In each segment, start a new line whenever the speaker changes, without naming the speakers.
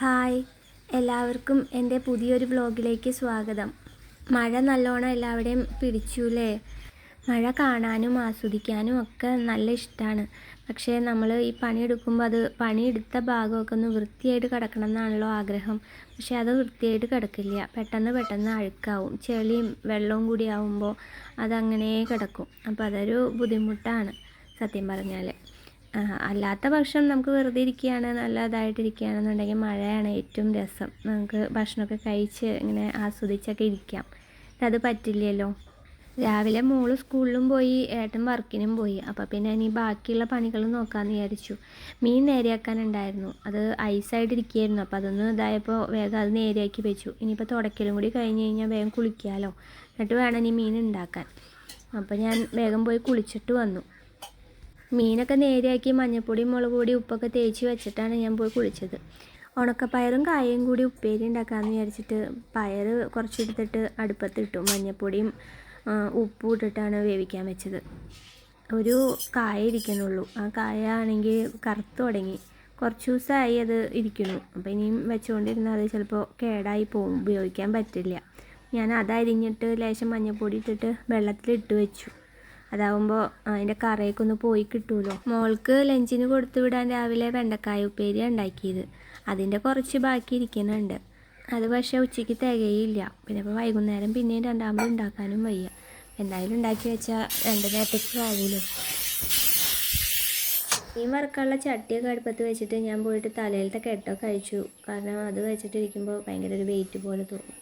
Hi, എല്ലാവർക്കും എൻ്റെ പുതിയൊരു വ്ലോഗിലേക്ക് സ്വാഗതം. മഴ നല്ലോണം എല്ലാവരുടെയും പിടിച്ചുല്ലേ. മഴ കാണാനും ആസ്വദിക്കാനും ഒക്കെ നല്ല ഇഷ്ടമാണ്. പക്ഷേ നമ്മൾ ഈ പണിയെടുക്കുമ്പോൾ അത് പണിയെടുത്ത ഭാഗമൊക്കെ ഒന്ന് വൃത്തിയായിട്ട് കിടക്കണം എന്നാണല്ലോ ആഗ്രഹം. പക്ഷേ അത് വൃത്തിയായിട്ട് കിടക്കില്ല. പെട്ടെന്ന് അഴുക്കാവും. ചെളിയും വെള്ളവും കൂടി ആവുമ്പോൾ അതങ്ങനെ കിടക്കും. അപ്പോൾ അതൊരു ബുദ്ധിമുട്ടാണ് സത്യം പറഞ്ഞാൽ. അല്ലാത്ത പക്ഷം നമുക്ക് വെറുതെ ഇരിക്കുകയാണ്, നല്ലതായിട്ടിരിക്കുകയാണെന്നുണ്ടെങ്കിൽ മഴയാണ് ഏറ്റവും രസം. നമുക്ക് ഭക്ഷണമൊക്കെ കഴിച്ച് ഇങ്ങനെ ആസ്വദിച്ചൊക്കെ ഇരിക്കാം. അത് പറ്റില്ലല്ലോ. രാവിലെ മോള് സ്കൂളിലും പോയി, ഏട്ടൻ വർക്കിനും പോയി. അപ്പോൾ പിന്നെ ഇനി ബാക്കിയുള്ള പണികൾ നോക്കാമെന്ന് വിചാരിച്ചു. മീൻ നേരെയാക്കാനുണ്ടായിരുന്നു, അത് ഐസായിട്ടിരിക്കുകയായിരുന്നു. അപ്പോൾ അതൊന്ന് ഇതായപ്പോൾ വേഗം അത് നേരെയാക്കി വെച്ചു. ഇനിയിപ്പോൾ തുടയ്ക്കലും കൂടി കഴിഞ്ഞ് കഴിഞ്ഞാൽ വേഗം കുളിക്കാമല്ലോ. എന്നിട്ട് വേണം ഇനി മീൻ ഉണ്ടാക്കാൻ. അപ്പോൾ ഞാൻ വേഗം പോയി കുളിച്ചിട്ട് വന്നു. മീനൊക്കെ നേരെയാക്കി മഞ്ഞൾപ്പൊടി, മുളക് പൊടി, ഉപ്പൊക്കെ തേച്ച് വെച്ചിട്ടാണ് ഞാൻ പോയി കുളിച്ചത്. ഉണക്കപ്പയറും കായയും കൂടി ഉപ്പേരി ഉണ്ടാക്കാമെന്ന് വിചാരിച്ചിട്ട് പയർ കുറച്ചെടുത്തിട്ട് അടുപ്പത്തിട്ടു. മഞ്ഞൾപ്പൊടിയും ഉപ്പും ഇട്ടിട്ടാണ് വേവിക്കാൻ വെച്ചത്. ഒരു കായ ഇരിക്കണുള്ളൂ. ആ കായ ആണെങ്കിൽ കറുത്ത് തുടങ്ങി. കുറച്ച് ദിവസമായി അത് ഇരിക്കുന്നു. അപ്പോൾ ഇനിയും വെച്ചുകൊണ്ടിരുന്നാൽ അത് ചിലപ്പോൾ കേടായി പോകും, ഉപയോഗിക്കാൻ പറ്റില്ല. ഞാൻ അതരിഞ്ഞിട്ട് ലേശം മഞ്ഞൾപ്പൊടി ഇട്ടിട്ട് വെള്ളത്തിലിട്ട് വെച്ചു. അതാവുമ്പോൾ അതിൻ്റെ കറയൊക്കെ ഒന്ന് പോയി കിട്ടുമല്ലോ. മോൾക്ക് ലഞ്ചിന് കൊടുത്തു വിടാൻ രാവിലെ വെണ്ടക്കായ ഉപ്പേരിയാണ് ഉണ്ടാക്കിയത്. അതിൻ്റെ കുറച്ച് ബാക്കി ഇരിക്കുന്നുണ്ട്. അത് പക്ഷേ ഉച്ചയ്ക്ക് തികയില്ല. പിന്നെ ഇപ്പോൾ വൈകുന്നേരം പിന്നെയും രണ്ടാമത് ഉണ്ടാക്കാനും വയ്യ. എന്തായാലും ഉണ്ടാക്കി വെച്ചാൽ 2 നേരത്തേക്ക് ആവുമല്ലോ. ഈ വറുക്കാനുള്ള ചട്ടിയൊക്കെ അടുപ്പത്ത് വെച്ചിട്ട് ഞാൻ പോയിട്ട് തലയിലത്തെ കെട്ടൊക്കെ കഴിച്ചു. കാരണം അത് വെച്ചിട്ടിരിക്കുമ്പോൾ ഭയങ്കര ഒരു വെയിറ്റ് പോലെ തോന്നും.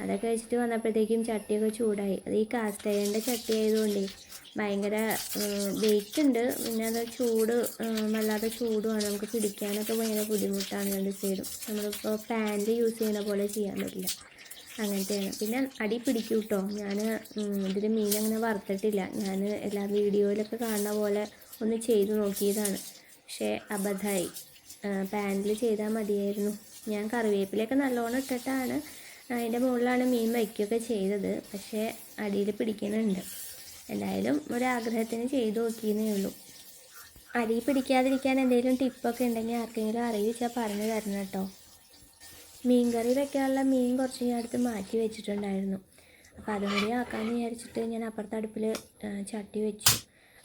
അതൊക്കെ വെച്ചിട്ട് വന്നപ്പോഴത്തേക്കും ചട്ടിയൊക്കെ ചൂടായി. അത് ഈ കാസ്റ്റ് അയണിൻ്റെ ചട്ടി ആയതുകൊണ്ടേ ഭയങ്കര വെയിറ്റ് ഉണ്ട്. പിന്നെ അത് വല്ലാതെ ചൂടുമാണ്. നമുക്ക് പിടിക്കാനൊക്കെ ഭയങ്കര ബുദ്ധിമുട്ടാണ്. 2 സൈഡും നമ്മളിപ്പോൾ പാനിൽ യൂസ് ചെയ്യുന്ന പോലെ ചെയ്യാൻ പറ്റില്ല, അങ്ങനത്തെയാണ്. പിന്നെ അടി പിടിക്കും കേട്ടോ. ഞാൻ ഇതിൽ മീൻ അങ്ങനെ വറുത്തിട്ടില്ല. ഞാൻ എല്ലാ വീഡിയോയിലൊക്കെ കാണുന്ന പോലെ ഒന്ന് ചെയ്ത് നോക്കിയതാണ്. പക്ഷേ അബദ്ധമായി. പാനിൽ ചെയ്താൽ മതിയായിരുന്നു. ഞാൻ കറിവേപ്പിലയൊക്കെ നല്ലോണം ഇട്ടിട്ടാണ് അതിൻ്റെ മുകളിലാണ് മീൻ വയ്ക്കുകയൊക്കെ ചെയ്തത്. പക്ഷേ അടിയിൽ പിടിക്കുന്നുണ്ട്. എന്തായാലും ഒരാഗ്രഹത്തിന് ചെയ്ത് നോക്കിയെന്നേ ഉള്ളൂ. അടി പിടിക്കാതിരിക്കാൻ എന്തെങ്കിലും ടിപ്പൊക്കെ ഉണ്ടെങ്കിൽ ആർക്കെങ്കിലും അറിയിച്ചാൽ പറഞ്ഞു തരണം കേട്ടോ. മീൻ കറി വെക്കാനുള്ള മീൻ കുറച്ച് ഞാൻ അടുത്ത് മാറ്റി വെച്ചിട്ടുണ്ടായിരുന്നു. അപ്പോൾ അതും കൂടി ആക്കാമെന്ന് വിചാരിച്ചിട്ട് ഞാൻ അപ്പുറത്തെ അടുപ്പിൽ ചട്ടി വെച്ചു.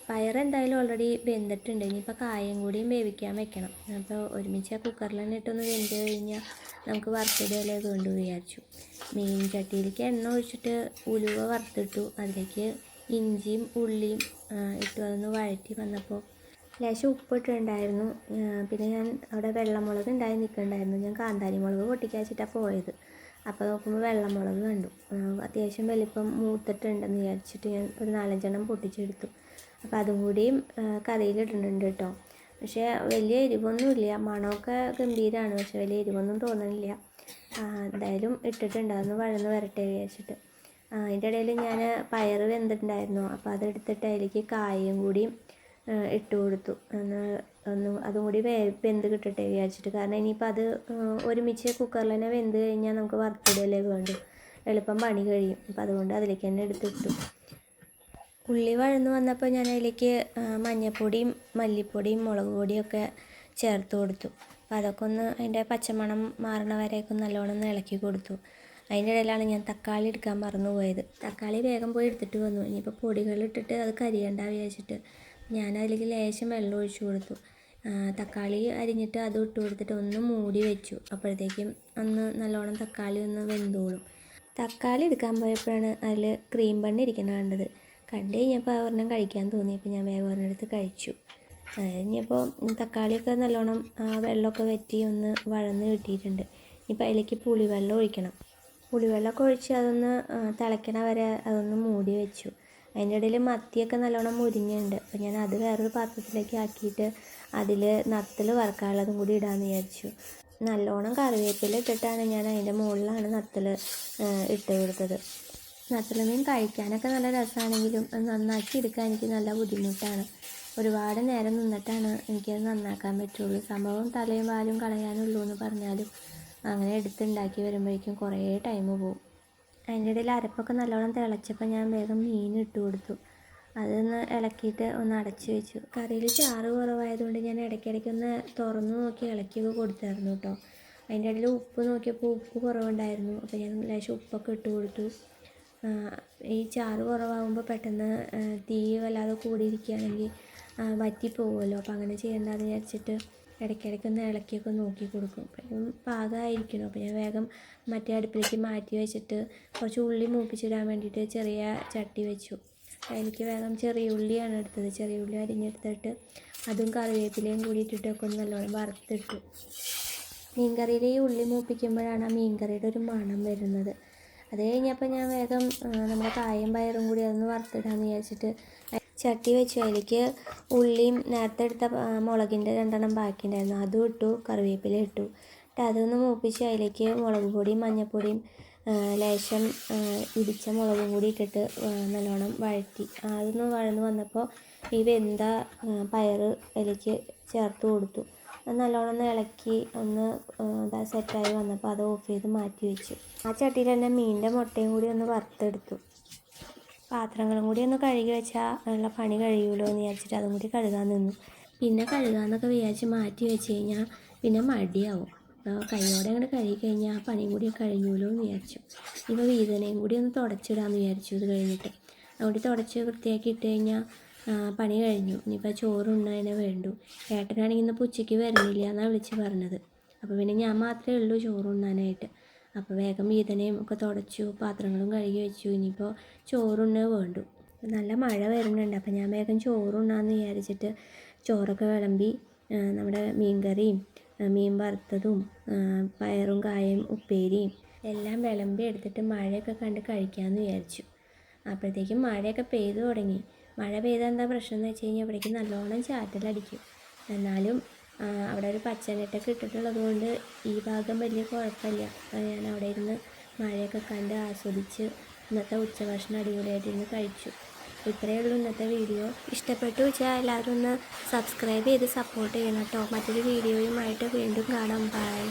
പയർ എന്തായാലും ഓൾറെഡി വെന്തിട്ടുണ്ട്. ഇനിയിപ്പോൾ കായം കൂടിയും വേവിക്കാൻ വെക്കണം. അപ്പോൾ ഒരുമിച്ച് ആ കുക്കറിൽ തന്നെ ഇട്ടൊന്ന് വെന്ത് കഴിഞ്ഞാൽ നമുക്ക് വറുത്തിടയിലേ വേണ്ടു വിചാരിച്ചു. മീൻ ചട്ടിയിലേക്ക് എണ്ണ ഒഴിച്ചിട്ട് ഉലുവ വറുത്തിട്ടു. അതിലേക്ക് ഇഞ്ചിയും ഉള്ളിയും ഇട്ടു. അതൊന്ന് വഴറ്റി വന്നപ്പോൾ ലേശം ഉപ്പിട്ടുണ്ടായിരുന്നു. പിന്നെ ഞാൻ അവിടെ വെള്ളമുളക് ഉണ്ടായി നിൽക്കുന്നുണ്ടായിരുന്നു. ഞാൻ കാന്താരി മുളക് പൊട്ടിക്കാച്ചിട്ടാണ് പോയത്. അപ്പോൾ നോക്കുമ്പോൾ വെള്ളമുളക് കണ്ടു. അത്യാവശ്യം വലിപ്പം മൂത്തിട്ടുണ്ടെന്ന് വിചാരിച്ചിട്ട് ഞാൻ ഒരു 4-5 എണ്ണം പൊട്ടിച്ചെടുത്തു. അപ്പോൾ അതും കൂടിയും കറിയിലിടുന്നുണ്ട് കേട്ടോ. പക്ഷേ വലിയ എരിവൊന്നുമില്ല. മണമൊക്കെ ഗംഭീരമാണ്. പക്ഷേ വലിയ എരിവൊന്നും തോന്നുന്നില്ല. എന്തായാലും ഇട്ടിട്ടുണ്ട്. അതൊന്ന് വഴന്ന് വരട്ടെ വിചാരിച്ചിട്ട്. അതിൻ്റെ ഇടയിൽ ഞാൻ പയർ വെന്തിട്ടുണ്ടായിരുന്നു. അപ്പോൾ അതെടുത്തിട്ട് അതിലേക്ക് കായയും കൂടിയും ഇട്ട് കൊടുത്തു. അതും കൂടി വെന്ത് കിട്ടട്ടെ വിചാരിച്ചിട്ട്. കാരണം ഇനിയിപ്പോൾ അത് ഒരുമിച്ച് കുക്കറിൽ തന്നെ വെന്ത് കഴിഞ്ഞാൽ നമുക്ക് വറുത്തിടല്ലേ വേണ്ടു. എളുപ്പം പണി കഴിയും. അപ്പോൾ അതുകൊണ്ട് അതിലേക്ക് തന്നെ എടുത്തിട്ടു. ഉള്ളി വഴന്ന് വന്നപ്പോൾ ഞാൻ അതിലേക്ക് മഞ്ഞൾപ്പൊടിയും മല്ലിപ്പൊടിയും മുളക് പൊടിയൊക്കെ ചേർത്ത് കൊടുത്തു. അപ്പോൾ അതൊക്കെ ഒന്ന് അതിൻ്റെ പച്ചമണം മാറണ വരെയൊക്കെ നല്ലോണം ഒന്ന് ഇളക്കി കൊടുത്തു. അതിൻ്റെ ഇടയിലാണ് ഞാൻ തക്കാളി എടുക്കാൻ മറന്നു പോയത്. തക്കാളി വേഗം പോയി എടുത്തിട്ട് വന്നു. ഇനിയിപ്പോൾ പൊടികളിട്ടിട്ട് അത് കരിയണ്ട വിചാരിച്ചിട്ട് ഞാൻ അതിലേക്ക് ലേശം വെള്ളം ഒഴിച്ചു കൊടുത്തു. തക്കാളി അരിഞ്ഞിട്ട് അത് ഇട്ട് കൊടുത്തിട്ട് ഒന്ന് മൂടി വെച്ചു. അപ്പോഴത്തേക്കും നല്ലോണം തക്കാളി ഒന്ന് വെന്തോളും. തക്കാളി എടുക്കാൻ പോയപ്പോഴാണ് അതിൽ ക്രീം ബണ്ണ് ഇരിക്കുന്നത് കണ്ടത്. കണ്ടു കഴിഞ്ഞപ്പോൾ ഒരെണ്ണം കഴിക്കാൻ തോന്നിയപ്പോൾ ഞാൻ വേഗം ഒരെണ്ണെടുത്ത് കഴിച്ചു. കഴിഞ്ഞപ്പോൾ തക്കാളിയൊക്കെ നല്ലോണം വെള്ളമൊക്കെ വറ്റി ഒന്ന് വഴന്ന് കിട്ടിയിട്ടുണ്ട്. ഇനിയിപ്പോൾ അതിലേക്ക് പുളിവെള്ളം ഒഴിക്കണം. പുളിവെള്ളമൊക്കെ ഒഴിച്ച് അതൊന്ന് തിളയ്ക്കണ വരെ അതൊന്ന് മൂടി വെച്ചു. അതിൻ്റെ ഇടയിൽ മത്തിയൊക്കെ നല്ലോണം മുരിഞ്ഞുണ്ട്. അപ്പോൾ ഞാൻ അത് വേറൊരു പാത്രത്തിലേക്ക് ആക്കിയിട്ട് അതിൽ നത്തൽ വറുക്കാനുള്ളതും കൂടി ഇടാമെന്ന് വിചാരിച്ചു. നല്ലോണം കറിവേപ്പില ഇട്ടിട്ടാണ് ഞാൻ അതിൻ്റെ മുകളിലാണ് നത്തൽ ഇട്ട് കൊടുത്തത്. നത്തൽ മീൻ കഴിക്കാനൊക്കെ നല്ല രസമാണെങ്കിലും അത് നന്നാക്കി എടുക്കാൻ എനിക്ക് നല്ല ബുദ്ധിമുട്ടാണ്. ഒരുപാട് നേരം നിന്നിട്ടാണ് എനിക്കത് നന്നാക്കാൻ പറ്റുള്ളൂ. സംഭവം തലയും വാലും കളയാനുള്ളൂ എന്ന് പറഞ്ഞാലും അങ്ങനെ എടുത്തുണ്ടാക്കി വരുമ്പോഴേക്കും കുറേ ടൈം പോകും. അതിൻ്റെ ഇടയിൽ അരപ്പൊക്കെ നല്ലോണം തിളച്ചപ്പോൾ ഞാൻ വേഗം മീൻ ഇട്ട് കൊടുത്തു. അതൊന്ന് ഇളക്കിയിട്ട് ഒന്ന് അടച്ച് വെച്ചു. കറിയിൽ ചാറ് കുറവായതുകൊണ്ട് ഞാൻ ഇടയ്ക്കിടയ്ക്ക് ഒന്ന് തുറന്നു നോക്കി ഇളക്കിയൊക്കെ കൊടുത്തായിരുന്നു കേട്ടോ. അതിൻ്റെ ഇടയിൽ ഉപ്പ് നോക്കിയപ്പോൾ ഉപ്പ് കുറവുണ്ടായിരുന്നു. അപ്പോൾ ഞാൻ ലേശം ഉപ്പൊക്കെ ഇട്ട് കൊടുത്തു. ഈ ചാറ് കുറവാകുമ്പോൾ പെട്ടെന്ന് തീ വല്ലാതെ കൂടിയിരിക്കുകയാണെങ്കിൽ വറ്റിപ്പോകുമല്ലോ. അപ്പോൾ അങ്ങനെ ചെയ്യേണ്ടതെന്ന് വിചാരിച്ചിട്ട് ഇടയ്ക്കിടയ്ക്കൊന്ന് ഇളക്കിയൊക്കെ നോക്കി കൊടുക്കും. അപ്പം പാകമായിരിക്കണം. അപ്പോൾ ഞാൻ വേഗം മറ്റേ അടുപ്പിലേക്ക് മാറ്റി വെച്ചിട്ട് കുറച്ച് ഉള്ളി മൂപ്പിച്ചിടാൻ വേണ്ടിയിട്ട് ചെറിയ ചട്ടി വെച്ചു. എനിക്ക് വേഗം ചെറിയ ഉള്ളിയാണ് എടുത്തത്. ചെറിയ ഉള്ളി അരിഞ്ഞെടുത്തിട്ട് അതും കറിവേപ്പിലയും കൂടി ഇട്ടിട്ടൊക്കെ ഒന്ന് നല്ലോണം വറുത്തിട്ടു. മീൻകറിയിൽ ഈ ഉള്ളി മൂപ്പിക്കുമ്പോഴാണ് ആ മീൻകറിയുടെ ഒരു മണം വരുന്നത്. അത് കഴിഞ്ഞപ്പോൾ ഞാൻ വേഗം നമ്മുടെ കായും പയറും കൂടി അതൊന്ന് വറുത്തിടാമെന്ന് വിചാരിച്ചിട്ട് ചട്ടി വെച്ചു. അതിലേക്ക് ഉള്ളിയും നേരത്തെ എടുത്ത മുളകിൻ്റെ 2 ബാക്കിയുണ്ടായിരുന്നു അതും ഇട്ടു, കറിവേപ്പില ഇട്ടു. എന്നിട്ട് അതൊന്ന് മൂപ്പിച്ച് അതിലേക്ക് മുളക് പൊടിയും മഞ്ഞൾപ്പൊടിയും ലേശം ഇടിച്ച മുളകും കൂടി ഇട്ടിട്ട് നല്ലോണം വഴറ്റി. അതൊന്ന് വഴന്ന് വന്നപ്പോൾ ഈ വെന്ത പയർ അതിലേക്ക് ചേർത്ത് കൊടുത്തു. അത് നല്ലോണം ഒന്ന് ഇളക്കി ഒന്ന് സെറ്റായി വന്നപ്പോൾ അത് ഓഫ് ചെയ്ത് മാറ്റി വെച്ചു. ആ ചട്ടിയിൽ തന്നെ മീനിൻ്റെ മുട്ടയും കൂടി ഒന്ന് വറുത്തെടുത്തു. പാത്രങ്ങളും കൂടി ഒന്ന് കഴുകി വെച്ചാൽ ഉള്ള പണി കഴിയുമല്ലോ എന്ന് വിചാരിച്ചിട്ട് അതും കൂടി കഴുകാൻ നിന്നു. പിന്നെ കഴുകാമെന്നൊക്കെ വിചാരിച്ച് മാറ്റി വെച്ച് കഴിഞ്ഞാൽ പിന്നെ മടിയാവും. അപ്പോൾ കൈയോടെ അങ്ങോട്ട് കഴുകി കഴിഞ്ഞാൽ ആ പണിയും കൂടി കഴിഞ്ഞുമല്ലോ എന്ന് വിചാരിച്ചു. ഇപ്പോൾ വീതനയും കൂടി ഒന്ന് തുടച്ചിടാമെന്ന് വിചാരിച്ചു. ഇത് കഴിഞ്ഞിട്ട് അതുകൊണ്ട് തുടച്ച് വൃത്തിയാക്കി ഇട്ട് കഴിഞ്ഞാൽ പണി കഴിഞ്ഞു. ഇനിയിപ്പോൾ ചോറുണ്ണാനേ വേണ്ടു. ഏട്ടനാണെങ്കിൽ ഇന്ന് ഉച്ചയ്ക്ക് വരുന്നില്ല എന്നാണ് വിളിച്ച് പറഞ്ഞത്. അപ്പോൾ പിന്നെ ഞാൻ മാത്രമേ ഉള്ളൂ ചോറുണ്ണാനായിട്ട്. അപ്പോൾ വേഗം വീതനയും ഒക്കെ തുടച്ചു, പാത്രങ്ങളും കഴുകി വെച്ചു. ഇനിയിപ്പോൾ ചോറുണ്ണേ വേണ്ടു. നല്ല മഴ വരുന്നുണ്ട്. അപ്പോൾ ഞാൻ വേഗം ചോറുണ്ണാമെന്ന് വിചാരിച്ചിട്ട് ചോറൊക്കെ വിളമ്പി നമ്മുടെ മീൻകറിയും മീൻ വറുത്തതും പയറും കായും ഉപ്പേരിയും എല്ലാം വിളമ്പി എടുത്തിട്ട് മഴയൊക്കെ കണ്ട് കഴിക്കാമെന്ന് വിചാരിച്ചു. അപ്പോഴത്തേക്കും മഴയൊക്കെ പെയ്തു തുടങ്ങി. മഴ പെയ്താൽ എന്താ പ്രശ്നം എന്ന് വെച്ച് കഴിഞ്ഞാൽ അവിടേക്ക് നല്ലോണം ചാറ്റലടിക്കും. എന്നാലും അവിടെ ഒരു പച്ചനെറ്റൊക്കെ ഇട്ടിട്ടുള്ളത് കൊണ്ട് ഈ ഭാഗം വലിയ കുഴപ്പമില്ല. ഞാൻ അവിടെ ഇരുന്ന് മഴയൊക്കെ കണ്ട് ആസ്വദിച്ച് ഇന്നത്തെ ഉച്ചഭക്ഷണം അടിപൊളിയായിട്ടിരുന്ന് കഴിച്ചു. ഇത്രയേ ഉള്ളൂ ഇന്നത്തെ വീഡിയോ. ഇഷ്ടപ്പെട്ടു വെച്ചാൽ എല്ലാവരും ഒന്ന് സബ്സ്ക്രൈബ് ചെയ്ത് സപ്പോർട്ട് ചെയ്യണം കേട്ടോ. മറ്റൊരു വീഡിയോയുമായിട്ട് വീണ്ടും കാണാം. ബൈ.